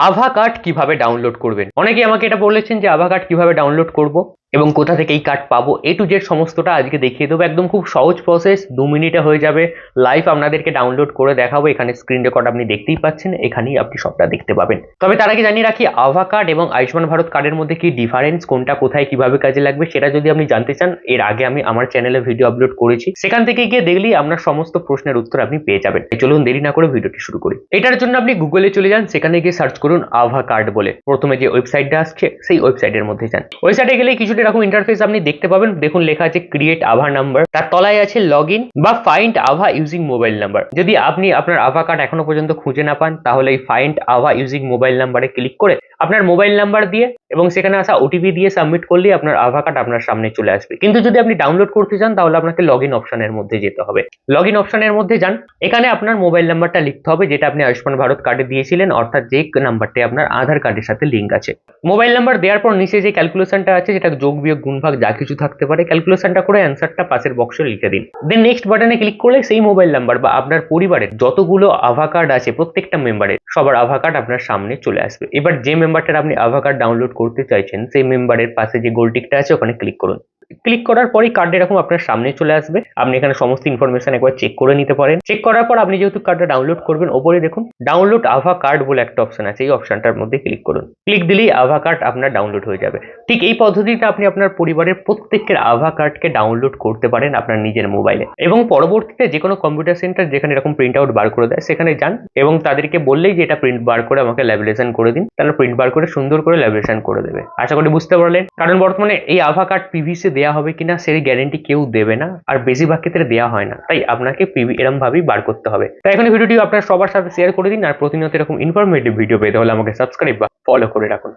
আভা কার্ড কিভাবে ডাউনলোড করবেন? অনেকেই আমাকে এটা বলেছেন যে আভা কার্ড কিভাবে ডাউনলোড করব এবং কোথা থেকে এই কার্ড পাবো, এ টু জেড সমস্তটা আজকে দেখিয়ে দেবো। একদম খুব সহজ প্রসেস, 2 মিনিটে হয়ে যাবে। লাইভ আপনাদেরকে ডাউনলোড করে দেখাবো। এখানে স্ক্রিন রেকর্ড আপনি দেখতেই পাচ্ছেন, এখানেই আপনি সবটা দেখতে পাবেন। তবে তার আগে জানিয়ে রাখি, আভা কার্ড এবং আয়ুষ্মান ভারত কার্ডের মধ্যে কি ডিফারেন্স, কোনটা কোথায় কিভাবে কাজে লাগবে, সেটা যদি আপনি জানতে চান, এর আগে আমি আমার চ্যানেলে ভিডিও আপলোড করেছি, সেখান থেকে গিয়ে দেখলেই আপনার সমস্ত প্রশ্নের উত্তর আপনি পেয়ে যাবেন। চলুন দেরি না করে ভিডিওটি শুরু করি। এটার জন্য আপনি গুগলে চলে যান, সেখানে গিয়ে সার্চ করুন আভা কার্ড বলে। প্রথমে যে ওয়েবসাইটটা আসছে সেই ওয়েবসাইটের মধ্যে যান। ওয়েবসাইটে গেলে কিছুটা এরকম ইন্টারফেস আপনি দেখতে পাবেন। দেখুন লেখা আছে ক্রিয়েট আভা নাম্বার, তার তলায় আছে লগ ইন বা ফাইন্ড আভা ইউজিং মোবাইল নাম্বার। যদি আপনি আপনার আভা কার্ড এখনো পর্যন্ত খুঁজে না পান, তাহলে এই ফাইন্ড আভা ইউজিং মোবাইল নাম্বারে ক্লিক করে আপনার মোবাইল নাম্বার দিয়ে এবং সেখানে আসা ওটিপি দিয়ে সাবমিট করলেই আপনার আভা কার্ড আপনার সামনে চলে আসবে। কিন্তু যদি আপনি ডাউনলোড করতে চান, তাহলে আপনাকে লগ ইন অপশনের মধ্যে যেতে হবে। লগ ইন অপশনের মধ্যে যান, এখানে আপনার মোবাইল নাম্বারটা লিখতে হবে যেটা আপনি আয়ুষ্মান ভারত কার্ডে দিয়েছিলেন, অর্থাৎ যে নাম্বারটি আপনার আধার কার্ডের সাথে লিঙ্ক আছে। মোবাইল নাম্বার দেওয়ার পর নিচে যে ক্যালকুলেশনটা আছে, যেটা যোগ বিয়োগ গুণভাগ যা কিছু থাকতে পারে, ক্যালকুলেশনটা করে অ্যান্সারটা পাশের বক্সে লিখে দিন। দেন নেক্সট বাটনে ক্লিক করলে সেই মোবাইল নাম্বার বা আপনার পরিবারের যতগুলো আভা কার্ড আছে প্রত্যেকটা মেম্বারের সবার আভা কার্ড আপনার সামনে চলে আসবে। এবার যে মেম্বারটার আপনি আভা কার্ড ডাউনলোড করতে চাইছেন, সেই মেম্বারের পাশে যে গোল টিকটা আছে ওখানে ক্লিক করুন। ক্লিক করার পরই কার্ড এরকম আপনার সামনে চলে আসবে। আপনি এখানে সমস্ত ইনফরমেশন একবার চেক করে নিতে পারেন। চেক করার পর আপনি যেহেতু কার্ডটা ডাউনলোড করবেন, ওপরে দেখুন ডাউনলোড আভা কার্ড বলে একটা অপশন আছে, এই অপশনটার মধ্যে ক্লিক করুন। ক্লিক দিলেই আভা কার্ড আপনার ডাউনলোড হয়ে যাবে। ঠিক এই পদ্ধতিতে আপনি আপনার পরিবারের প্রত্যেকের আভা কার্ডকে ডাউনলোড করতে পারেন আপনার নিজের মোবাইলে, এবং পরবর্তীতে যে কোনো কম্পিউটার সেন্টার যেখানে এরকম প্রিন্ট আউট বার করে দেয়, সেখানে যান এবং তাদেরকে বললেই যে এটা প্রিন্ট বার করে আমাকে ল্যামিনেশন করে দিন, তাহলে প্রিন্ট বার করে সুন্দর করে ল্যামিনেশন করে দেবে। আশা করি বুঝতে পারলেন। কারণ বর্তমানে এই আভা কার্ড পিভিসি দেওয়া হবে কিনা সেই গ্যারেন্টি কেউ দেবে না, আর বেশিরভাগ ক্ষেত্রে দেওয়া হয় না, তাই আপনাকে পিভি এরকম ভাবেই বার করতে হবে। তাই এখন ভিডিওটি আপনার সবার সাথে শেয়ার করে দিন, আর প্রতিনিয়ত এরকম ইনফরমেটিভ ভিডিও পেতে হলে আমাকে সাবস্ক্রাইব বা ফলো করে রাখুন।